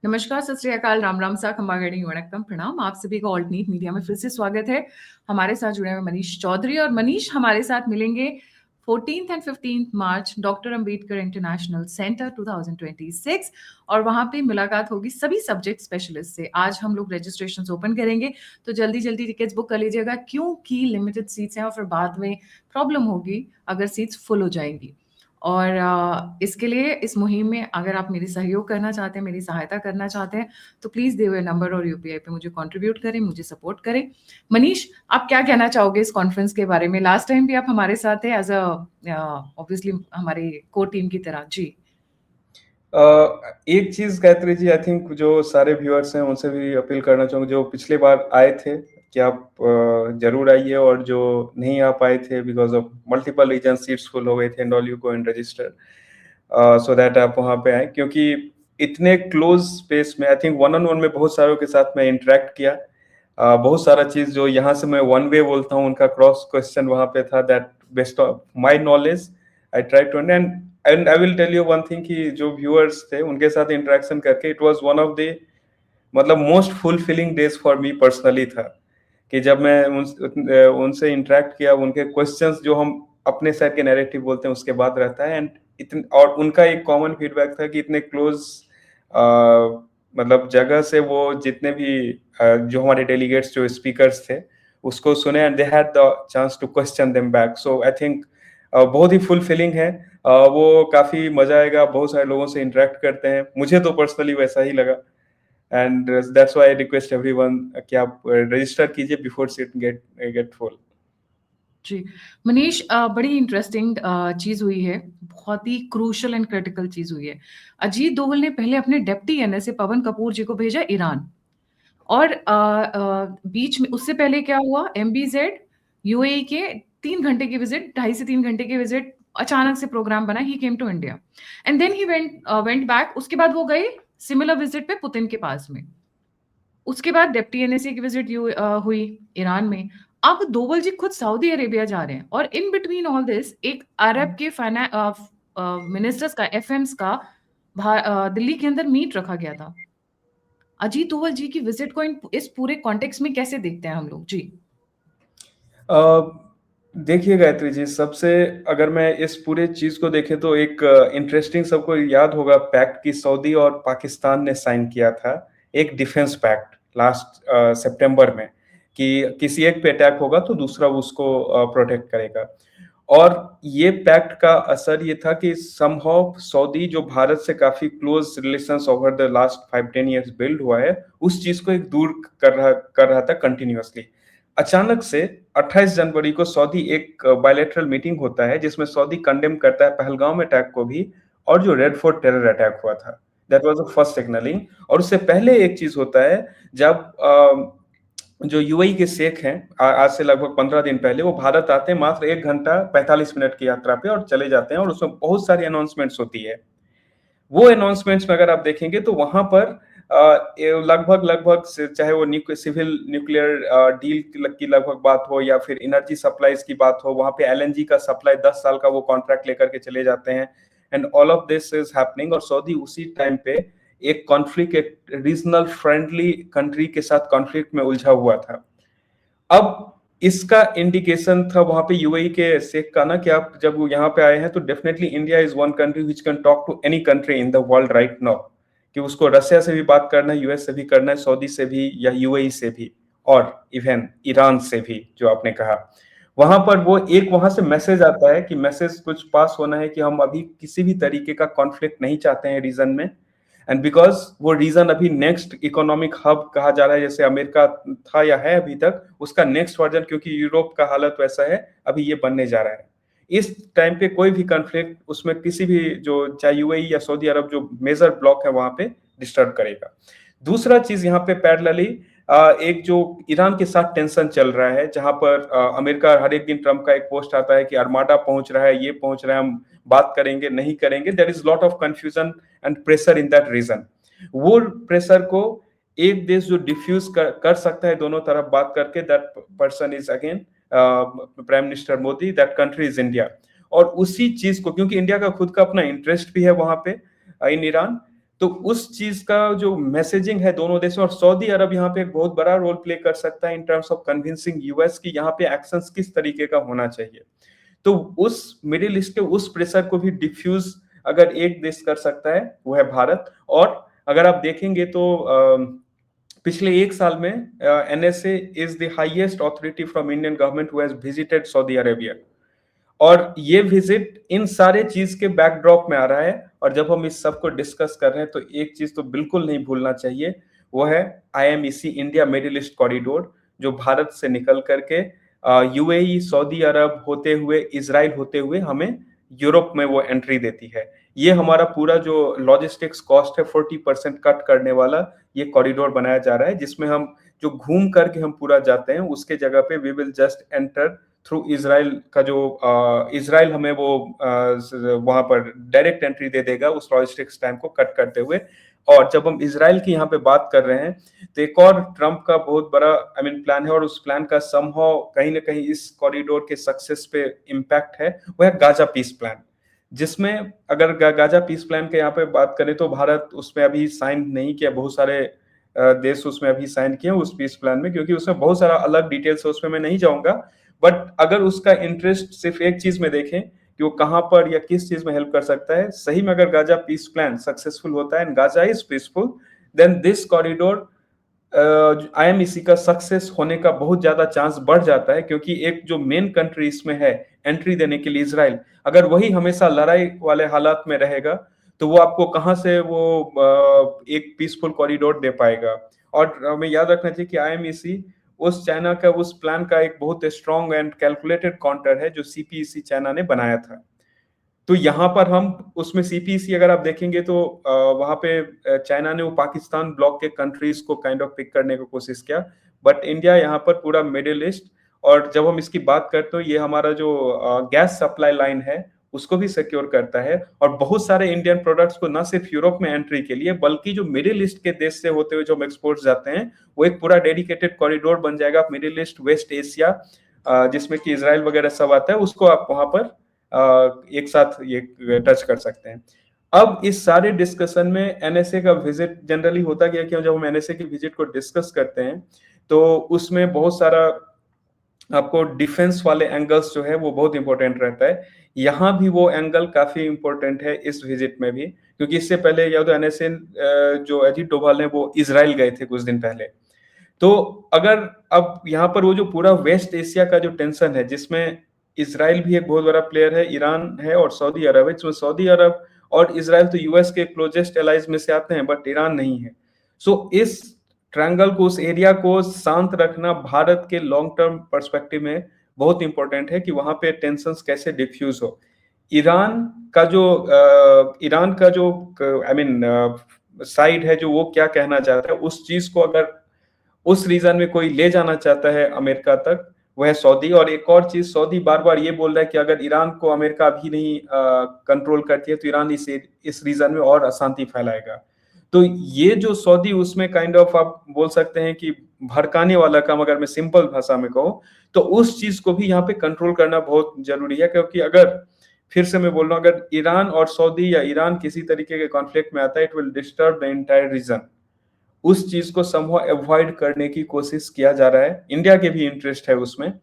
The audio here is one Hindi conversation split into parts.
नमस्कार, सत श्री अकाल, राम राम सा, खम्बा गणी वणक्कम, प्रणाम। आप सभी का ऑल्ट नीट मीडिया में फिर से स्वागत है। हमारे साथ जुड़े हुए मनीष चौधरी, और मनीष हमारे साथ मिलेंगे 14th and 15th March doctor Ambedkar international centre 2026, और वहां पे मुलाकात होगी सभी सब्जेक्ट स्पेशलिस्ट से। आज हम लोग रजिस्ट्रेशन ओपन करेंगे, तो जल्दी जल्दी टिकट्स बुक कर लीजिएगा, क्योंकि लिमिटेड सीट्स हैं और फिर बाद में प्रॉब्लम होगी अगर सीट्स फुल हो जाएंगी। और इसके लिए, इस मुहिम में अगर आप मेरी सहयोग करना चाहते हैं, मेरी सहायता करना चाहते हैं, तो प्लीज दिए हुए नंबर और यूपीआई पे मुझे कंट्रीब्यूट करें, मुझे सपोर्ट करें। मनीष, आप क्या कहना चाहोगे इस कॉन्फ्रेंस के बारे में? लास्ट टाइम भी आप हमारे साथ थे एज अ ऑब्वियसली हमारे कोर टीम की तरह। जी। एक चीज गायत्री जी, आई थिंक जो सारे व्यूअर्स हैं उनसे भी अपील करना चाहूंगा, जो पिछले बार आए थे कि आप जरूर आइए, और जो नहीं आ पाए थे because of multiple reason, seats full हो गए थे, and all, you go and register so that आप वहां पे आए, क्योंकि इतने क्लोज स्पेस में I think one on one में बहुत सारों के साथ मैं इंटरेक्ट किया। बहुत सारा चीज जो यहाँ से मैं वन वे बोलता हूँ, उनका क्रॉस क्वेश्चन वहां पे था, that based on my knowledge I try to and I will tell you one thing कि जो व्यूअर्स थे उनके साथ इंटरेक्शन करके it was one of the मतलब most fulfilling days for me personally था, कि जब मैं उनसे इंटरेक्ट किया, उनके क्वेश्चंस जो हम अपने साइड के नैरेटिव बोलते हैं उसके बाद रहता है, एंड इतने, और उनका एक कॉमन फीडबैक था कि इतने क्लोज मतलब जगह से वो जितने भी जो हमारे डेलीगेट्स, जो स्पीकर्स थे, उसको सुने, and they had the chance to question them back. So I think बहुत ही फुलफिलिंग है। वो काफी मजा आएगा, बहुत सारे लोगों से इंटरेक्ट करते हैं, मुझे तो पर्सनली वैसा ही लगा, and that's why I request everyone कि आप रजिस्टर कीजिए बिफोर सीट गेट फुल। जी मनीष, बड़ी इंटरेस्टिंग चीज हुई है, बहुत ही क्रूशल एंड क्रिटिकल चीज हुई है। अजीत दोवल ने पहले अपने डेप्टी एनएसए पवन कपूर जी को भेजा ईरान, और बीच में उससे पहले क्या हुआ, एमबीजेड यूएई के 3 घंटे की विजिट, 2.5 से 3 घंटे की विजिट, अचानक से प्रोग्राम बना, he came to India and then he went back. उसके बाद वो गए सिमिलर विजिट पे पुतिन के पास में। उसके बाद डेप्टी एनएसए की विजिट हुई ईरान में। अब दोवल जी खुद सऊदी अरेबिया जा रहे हैं, और इन बिटवीन ऑल दिस एक अरब के मिनिस्टर्स का, एफएम्स का दिल्ली के अंदर मीट रखा गया था। अजीत दोवल जी की विजिट को इस पूरे कॉन्टेक्स्ट में कैसे देखते हैं हम लोग? जी। देखिए गायत्री जी, सबसे अगर मैं इस पूरे चीज को देखें तो एक इंटरेस्टिंग, सबको याद होगा पैक्ट की सऊदी और पाकिस्तान ने साइन किया था, एक डिफेंस पैक्ट लास्ट सितंबर में, कि किसी एक पे अटैक होगा तो दूसरा उसको प्रोटेक्ट करेगा। और ये पैक्ट का असर ये था कि समहाउ सऊदी, जो भारत से काफी close relations over the last 5-10 years build हुआ है, उस चीज को एक दूर कर रहा था कंटिन्यूअसली। अचानक से 28 जनवरी को सऊदी एक बायलैटरल मीटिंग होता है, जिसमें सऊदी कंडेम करता है पहलगाम में अटैक को भी, और जो रेड फोर्ट टेरर अटैक हुआ था, that was the first signalling. और उससे पहले एक चीज होता है, जब जो यूएई के शेख हैं, आज से लगभग 15 दिन पहले वो भारत आते हैं, मात्र 1 घंटा 45 मिनट की यात्रा पे, और चले जाते हैं, और उसमें बहुत सारी अनाउंसमेंट्स होती है। वो अनाउंसमेंट्स में अगर आप देखेंगे तो वहां पर लगभग लगभग चाहे वो सिविल न्यूक्लियर डील की लगभग बात हो, या फिर एनर्जी सप्लाईज की बात हो, वहां पे एलएनजी का सप्लाई 10 साल का वो कॉन्ट्रैक्ट लेकर के चले जाते हैं, and all of this is happening. और सऊदी उसी टाइम पे एक कॉन्फ्लिक्ट, एक रीजनल फ्रेंडली कंट्री के साथ कॉन्फ्लिक्ट में उलझा हुआ था। अब इसका इंडिकेशन था वहां पे यूएई के शेख का ना, कि आप जब यहाँ पे आए हैं तो definitely India is one country which can talk to any country in the world right now, कि उसको रशिया से भी बात करना है, यूएस से भी करना है, सऊदी से भी, या यूएई से भी, और इवन ईरान से भी, जो आपने कहा। वहां पर वो एक वहां से मैसेज आता है, कि मैसेज कुछ पास होना है कि हम अभी किसी भी तरीके का कॉन्फ्लिक्ट नहीं चाहते हैं रीजन में, एंड बिकॉज वो रीजन अभी नेक्स्ट इकोनॉमिक हब कहा जा रहा है, जैसे अमेरिका था या है अभी तक, उसका नेक्स्ट वर्जन, क्योंकि यूरोप का हालत वैसा है, अभी ये बनने जा रहा है। इस टाइम पे कोई भी कॉन्फ्लिक्ट उसमें किसी भी, जो चाहे यूएई या सऊदी अरब जो मेजर ब्लॉक है वहां पे, डिस्टर्ब करेगा। दूसरा चीज यहाँ पे पैरेलली एक जो ईरान के साथ टेंशन चल रहा है, जहां पर अमेरिका, हर एक दिन ट्रम्प का एक पोस्ट आता है कि अरमाडा पहुंच रहा है, ये पहुंच रहा है, हम बात करेंगे नहीं करेंगे, there is lot of confusion and pressure in that region. वो प्रेशर को एक देश जो डिफ्यूज कर सकता है दोनों तरफ बात करके, that person is again prime minister Modi, that country is India. और उसी चीज को, क्योंकि इंडिया का खुद का अपना इंटरेस्ट भी है वहां पे इन ईरान, तो उस चीज का जो मैसेजिंग है दोनों देशों, और सऊदी अरब यहाँ पे एक बहुत बड़ा रोल प्ले कर सकता है इन टर्म्स ऑफ कन्विंसिंग यूएस की यहाँ पे एक्शंस किस तरीके का होना चाहिए। तो उस मिडिल ईस्ट के उस प्रेशर को भी डिफ्यूज अगर एक देश कर सकता है वो है भारत। और अगर आप देखेंगे तो पिछले एक साल में NSA is the highest authority from Indian government who has visited Saudi Arabia. और ये विजिट इन सारे चीज के बैकड्रॉप में आ रहा है। और जब हम इस सब को डिस्कस कर रहे हैं तो एक चीज तो बिल्कुल नहीं भूलना चाहिए, वो है IMEC India middle east corridor, जो भारत से निकल करके यूएई, सऊदी अरब होते हुए, इजराइल होते हुए हमें यूरोप में वो एंट्री देती है। ये हमारा पूरा जो लॉजिस्टिक्स कॉस्ट है 40% कट करने वाला ये कॉरिडोर बनाया जा रहा है, जिसमें हम जो घूम करके हम पूरा जाते हैं उसके जगह पे we will just enter through Israel का जो इजराइल हमें वो वहां पर डायरेक्ट एंट्री दे देगा उस लॉजिस्टिक्स टाइम को कट करते हुए। और जब हम इजराइल की यहाँ पे बात कर रहे हैं तो एक और ट्रम्प का बहुत बड़ा प्लान है, और उस प्लान का समहाउ कहीं ना कहीं इस कॉरिडोर के सक्सेस पे इम्पैक्ट है, वो है गाजा पीस प्लान। जिसमें अगर गाजा पीस प्लान के यहाँ पे बात करें तो भारत उसमें अभी साइन नहीं किया, बहुत सारे देश उसमें अभी साइन किए उस पीस प्लान में, क्योंकि उसमें बहुत सारा अलग डिटेल्स है, उसमें मैं नहीं जाऊंगा। बट अगर उसका इंटरेस्ट सिर्फ एक चीज में देखें कि वो कहां पर या किस चीज में हेल्प कर सकता है, सही में अगर गाजा पीस प्लान सक्सेसफुल होता है and Gaza is peaceful, then this corridor IMEC का सक्सेस होने का बहुत ज्यादा चांस बढ़ जाता है। क्योंकि एक जो मेन कंट्री इसमें है एंट्री देने के लिए इजराइल, अगर वही हमेशा लड़ाई वाले हालात में रहेगा तो वो आपको कहां से वो एक पीसफुल कॉरिडोर दे पाएगा। और हमें याद रखना चाहिए कि आईएमईसी उस चाइना का उस प्लान का एक बहुत स्ट्रॉन्ग एंड कैलकुलेटेड काउंटर है जो सीपीईसी चाइना ने बनाया था। तो यहाँ पर हम उसमें सीपीईसी अगर आप देखेंगे तो वहां पे चाइना ने वो पाकिस्तान ब्लॉक के कंट्रीज को काइंड ऑफ पिक करने की कोशिश किया, बट इंडिया यहाँ पर पूरा मिडिल ईस्ट, और जब हम इसकी बात करते हैं ये हमारा जो गैस सप्लाई लाइन है उसको भी सिक्योर करता है। और बहुत सारे इंडियन प्रोडक्ट्स को ना सिर्फ यूरोप में एंट्री के लिए बल्कि जो मिडिल ईस्ट के देश से होते हुए जो हम एक्सपोर्ट जाते हैं वो एक पूरा डेडिकेटेड कॉरिडोर बन जाएगा। मिडिल ईस्ट, वेस्ट एशिया जिसमें कि इजराइल वगैरह सब आता है, उसको आप वहां पर एक साथ ये टच कर सकते हैं। अब इस सारे डिस्कशन में एनएसए का विजिट जनरली होता क्या कि जब हम एनएसए की विजिट को डिस्कस करते हैं तो उसमें बहुत सारा आपको डिफेंस वाले एंगल्स जो है वो बहुत इंपॉर्टेंट रहता है। यहाँ भी वो एंगल काफी इंपॉर्टेंट है इस विजिट में भी, क्योंकि इससे पहले या तो एनएसए जो अजीत डोभाल है वो इजराइल गए थे कुछ दिन पहले। तो अगर अब यहाँ पर वो जो पूरा वेस्ट एशिया का जो टेंशन है, जिसमें इजराइल भी एक बहुत बड़ा प्लेयर है, ईरान है और सऊदी अरब है, इसमें सऊदी अरब और इजराइल तो यूएस के क्लोजेस्ट एलाइज में से आते हैं बट ईरान नहीं है। सो इस ट्रायंगल को, उस एरिया को शांत रखना भारत के लॉन्ग टर्म पर्सपेक्टिव में बहुत इंपॉर्टेंट है कि वहां पे टेंशन कैसे डिफ्यूज हो। ईरान का जो साइड है जो वो क्या कहना चाहता है, उस चीज को अगर उस रीजन में कोई ले जाना चाहता है अमेरिका तक, वह है सऊदी। और एक और चीज, सऊदी बार बार ये बोल रहा है कि अगर ईरान को अमेरिका अभी नहीं कंट्रोल करती है तो ईरान इस रीजन में और अशांति फैलाएगा। तो ये जो सऊदी उसमें काइंड ऑफ आप बोल सकते हैं कि भड़काने वाला काम, अगर मैं सिंपल भाषा में कहूँ तो उस चीज को भी यहाँ पे कंट्रोल करना बहुत जरूरी है। क्योंकि अगर फिर से मैं बोल रहा हूँ, अगर ईरान और सऊदी या ईरान किसी तरीके के कॉन्फ्लिक्ट में आता है, it will disturb the entire reason. उस चीज को समहाउ अवॉइड करने की कोशिश किया जा रहा है, इंडिया के भी इंटरेस्ट है उसमें।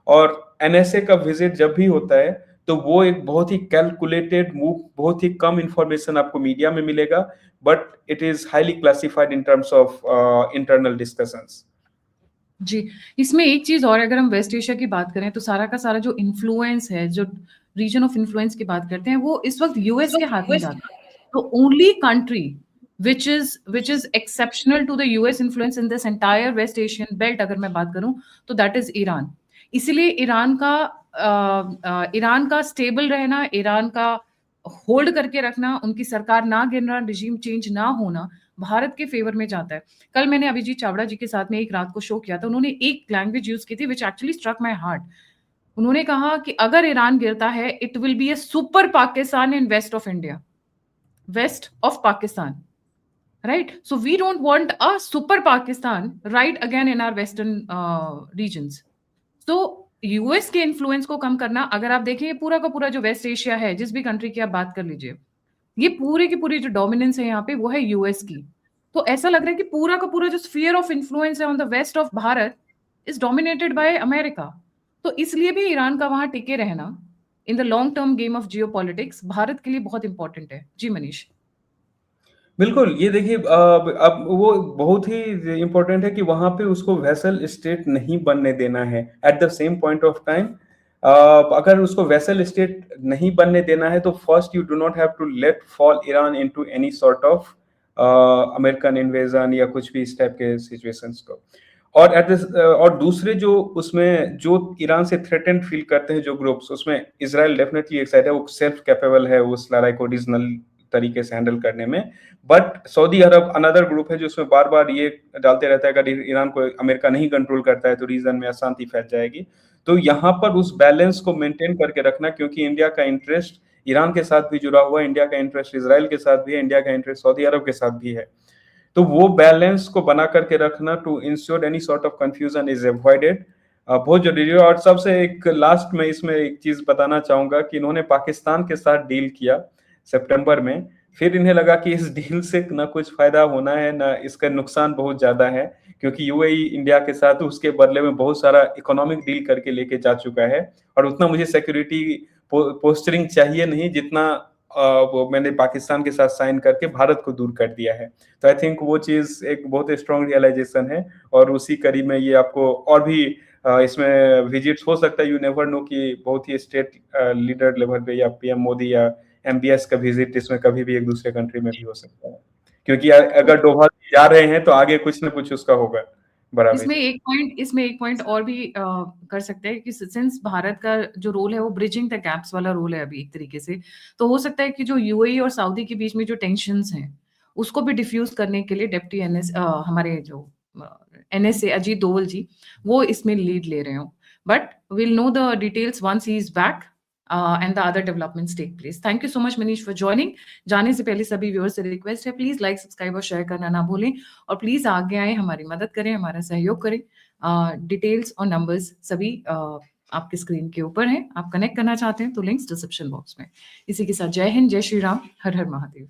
और एनएसए का विजिट जब भी होता है तो वो एक बहुत ही कैलकुलेटेड मूव, बहुत ही कम इंफॉर्मेशन आपको मीडिया में मिलेगा, but it is highly classified in terms of internal discussions. जी, इसमें एक चीज और, अगर हम वेस्ट एशिया की बात करें तो सारा का सारा जो इन्फ्लुएंस है, जो रीजन ऑफ इन्फ्लुएंस की बात करते हैं, वो इस वक्त यूएस के हाथ में जाता है। तो only country which is exceptional to the US influence in this entire West Asian belt, अगर मैं बात करूं तो that is ईरान। इसीलिए ईरान का स्टेबल रहना, ईरान का होल्ड करके रखना, उनकी सरकार ना गिरना, रिजीम चेंज ना होना भारत के फेवर में जाता है। कल मैंने अभिजीत चावड़ा जी के साथ में एक रात को शो किया था, उन्होंने एक लैंग्वेज यूज की थी which actually struck my heart. उन्होंने कहा कि अगर ईरान गिरता है it will be a super Pakistan in west of India, west of Pakistan, right? So we don't want a super Pakistan right again in our western regions. So US के इन्फ्लुएंस को कम करना, अगर आप देखें पूरा का पूरा जो वेस्ट एशिया है, जिस भी कंट्री की आप बात कर लीजिए, ये पूरे की पूरी जो डोमिनेंस है यहाँ पे वो है यूएस की। तो ऐसा लग रहा है कि पूरा का पूरा जो स्फीयर ऑफ इन्फ्लुएंस है on the west of Bharat is dominated by America. तो इसलिए भी ईरान का वहां टिके रहना in the long term game of geopolitics Bharat के लिए बहुत इंपॉर्टेंट है। जी मनीष। बिल्कुल, ये देखिए अब वो बहुत ही इम्पोर्टेंट है कि वहाँ पे उसको वैसल स्टेट नहीं बनने देना है। At the same point of time अगर उसको वैसल स्टेट नहीं बनने देना है तो first you do not have to let fall Iran into any sort of American invasion या कुछ भी इस टाइप के सिचुएशंस को। और और दूसरे जो उसमें जो ईरान से थ्रेटेंड फील करते हैं जो ग्रुप्स, उसमें इज़राइल डेफिनेटली एक साइड है, वो सेल्फ कैपेबल है उस लड़ाई को रीजनल तरीके से हैंडल करने में। But Saudi Arab another group है जो उसमें बार बार ये डालते रहता है, अगर ईरान को अमेरिका नहीं कंट्रोल करता है तो रीजन में अशांति फैल जाएगी। तो यहाँ पर उस बैलेंस को मेंटेन करके रखना, क्योंकि इंडिया का इंटरेस्ट ईरान के साथ भी जुड़ा हुआ है, इंडिया का इंटरेस्ट इजराइल के साथ भी है, इंडिया का इंटरेस्ट सऊदी अरब के साथ भी है। तो वो बैलेंस को बना करके रखना to ensure any sort of confusion is avoided, बहुत जरूरी है। और सबसे एक लास्ट में इसमें एक चीज बताना चाहूंगा कि इन्होंने पाकिस्तान के साथ डील किया सितंबर में, फिर इन्हें लगा कि इस डील से ना कुछ फायदा होना है ना इसका नुकसान बहुत ज्यादा है, क्योंकि यूएई इंडिया के साथ उसके बदले में बहुत सारा इकोनॉमिक डील करके लेके जा चुका है, और उतना मुझे सिक्योरिटी पोस्टरिंग चाहिए नहीं जितना वो मैंने पाकिस्तान के साथ साइन करके भारत को दूर कर दिया है। तो आई थिंक वो चीज एक बहुत स्ट्रॉन्ग रियलाइजेशन है, और उसी कड़ी में ये आपको और भी इसमें विजिट्स हो सकता है, यू नेवर नो कि बहुत ही स्टेट लीडर लेवल पे या पीएम मोदी या एमबीएस का विजिट इसमें कभी भी एक दूसरे कंट्री में भी हो सकता है, क्योंकि अगर डोभाल जा रहे हैं तो आगे कुछ ना कुछ उसका होगा बड़ा विजिट। इसमें एक पॉइंट और भी कर सकते हैं कि सिंस भारत का जो रोल है वो ब्रिजिंग द गैप्स वाला रोल है अभी एक तरीके से, तो हो सकता है कि जो यूएई और सऊदी के बीच में जो टेंशंस हैं उसको भी डिफ्यूज करने के लिए डेप्टी एनएस हमारे जो एनएसए अजीत डोवल जी वो इसमें लीड ले रहे हो। But will know the details once he is back and the other developments take place. Thank you so much Manish for joining. जाने से पहले सभी व्यूअर्स से रिक्वेस्ट है प्लीज लाइक सब्सक्राइब और शेयर करना ना भूलें, और प्लीज आगे आए, हमारी मदद करें, हमारा सहयोग करें। डिटेल्स और नंबर्स सभी आपके स्क्रीन के ऊपर हैं। आप कनेक्ट करना चाहते हैं तो लिंक्स डिस्क्रिप्शन बॉक्स में। इसी के साथ जय हिंद, जय श्री राम, हर हर महादेव।